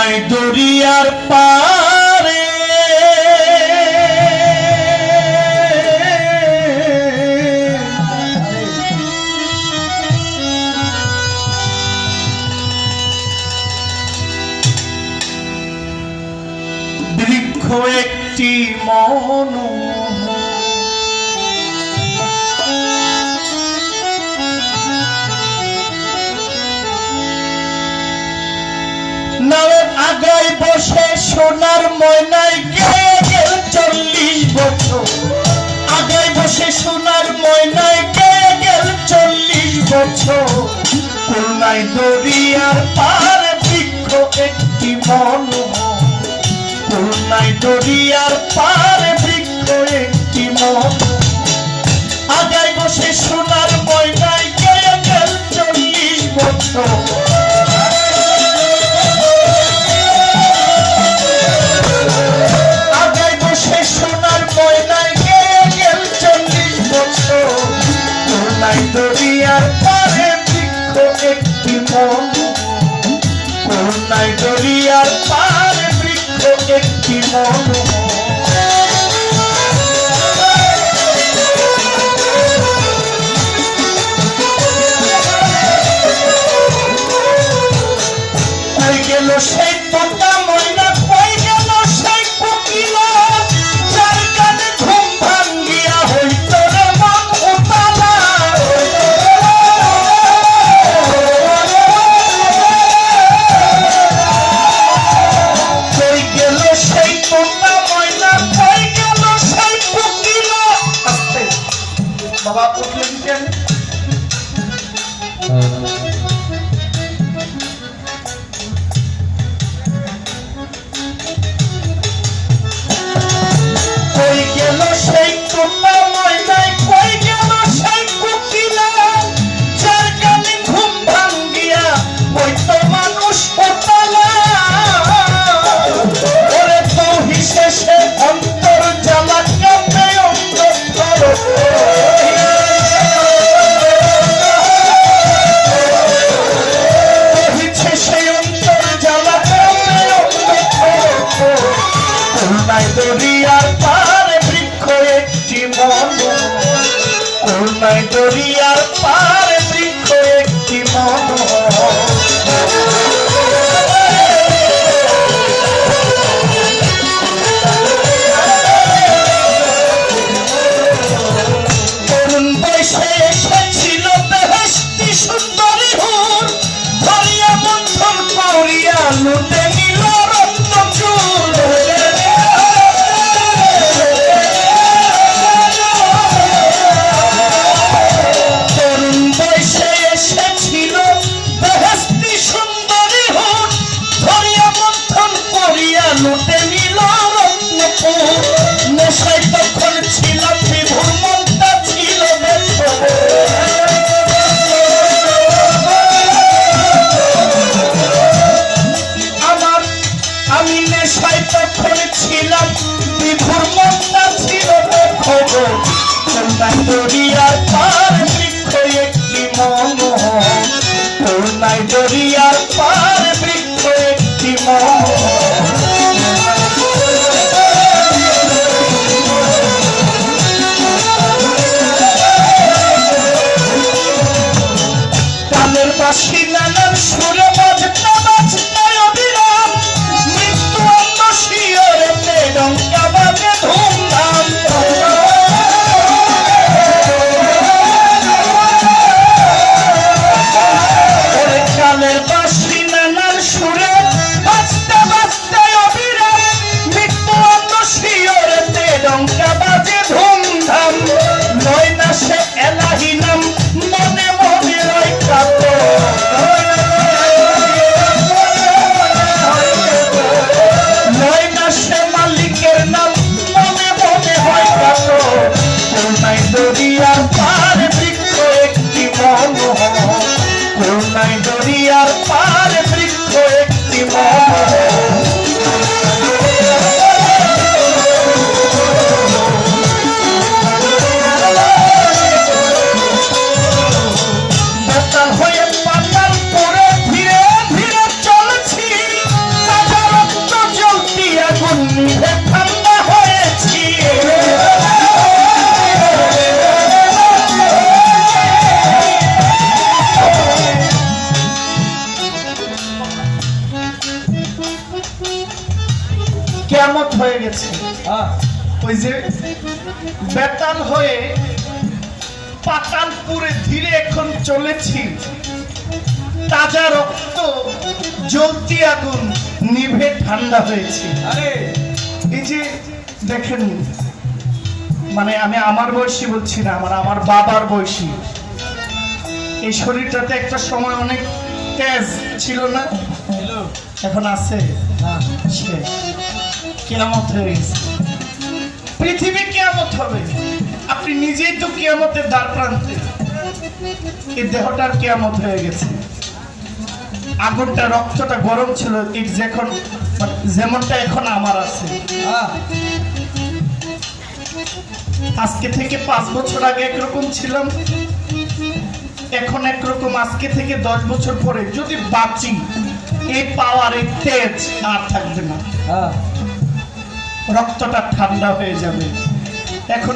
নাই দরিয়ার পারে বৃক্ষ একটি মনোমোহন নামের আগায় বসে সোনার ময়নায় গেয়ে গেল 40 বছর আগায় বসে সোনার ময়নায় গেয়ে গেল 40 বছর খুলনায় দরিয়ার পারে বৃক্ষ একটি মনোমোহন খুলনায় দরিয়ার পারে বৃক্ষ একটি মনোমোহন আগায় বসে সোনার ময়নায় গেয়ে গেল 40 বছর দরিয়ার পারে বৃক্ষ একটি মনোমোহন খুলনায় দরিয়ার পারে বৃক্ষ একটি মনোমোহন কই গেল সেই তোতা ময়না কই গেল সেই কোকিলা যার কানে ঘুম ভাঙ্গিয়া হইত রে মন উতালা কই গেল সেই তোতা ময়না কই গেল সেই কোকিলা আস্তে বাবা উঠলেন কেন কই গেল সেই তোতা ময়নায় কই গেল সেই কোকিলা যার কানে ঘুম ভাঙ্গিয়া হইতো মানুষ উতালা ওরে তৌহি শেষে অন্তর জ্বালা কাঁপে অন্ধকার তৌহি শেষে অন্তর জ্বালা কাঁপে অন্ধকার খুলনায় দরিয়ার পারে বৃক্ষ একটি মনোমোহন খুলনায় দরিয়ার পারে বৃক্ষ একটি মনোমোহন তরুণ বয়সে এসেছিল বেহেশতি সুন্দরী হুর ধরিয়া মন্থন করিয়া লুটে নিল রত্নচূড় তরুণ বয়সে এসেছিল বেহেশতি সুন্দরী হুর ধরিয়া মন্থন করিয়া লুটে নিল রত্নপুর নেশায় তখন ছিল বিভোর মনটা ছিল আমার আমি নেশায় তখন ছিলাম বিভোর মনটা ছিল খুলনায় দরিয়ার পারে বৃক্ষ একটি মনোমোহন খুলনায় দরিয়ার পারে বৃক্ষ একটি মনোমোহন কানের বাঁশি নানান সুরে বাজতে বাজতে অবিরাম মৃত্যু অন্য শিয়রেতে ডঙ্কা বাজে ধুমধাম ওরে কানের বাঁশি নানান সুরে বাজতে বাজতে অবিরাম মৃত্যু অন্য শিয়রেতে ডঙ্কা বাজে ধুমধাম নয় না সে এলাহি নাম মনে মনে রয় কাতো নয় না সে মালিকের নাম মনে ওই যে বেতাল হয়ে পাতালপুরে ধীরে এখন চলেছি, তাজা রক্ত জ্বলতি আগুন নিভে ঠান্ডা হয়েছে। এই যে দেখেন, মানে আমি আমার বয়সী বলছি না, আমার বাবার বয়সী। এই শরীরটাতে একটা সময় অনেক তেজ ছিল না, এখন আছে শেষ। কিয়ামত হয়ে গেছে, পৃথিবী কিয়ামত হবে। আপনি নিজেই তো কিয়ামতের দ্বার প্রান্তে। এই দেহটার কিয়ামত হয়ে গেছে। আগুনটা, রক্তটা গরম ছিল ঠিক যেমনটা এখন আমার আছে। আজকে থেকে 5 বছর আগে একরকম ছিলাম, এখন একরকম। আজকে থেকে 10 বছর পরে যদি বাঁচি, এই পাওয়ার, এই তেজ আর থাকবে না। রক্তটা ঠান্ডা হয়ে যাবে। এখন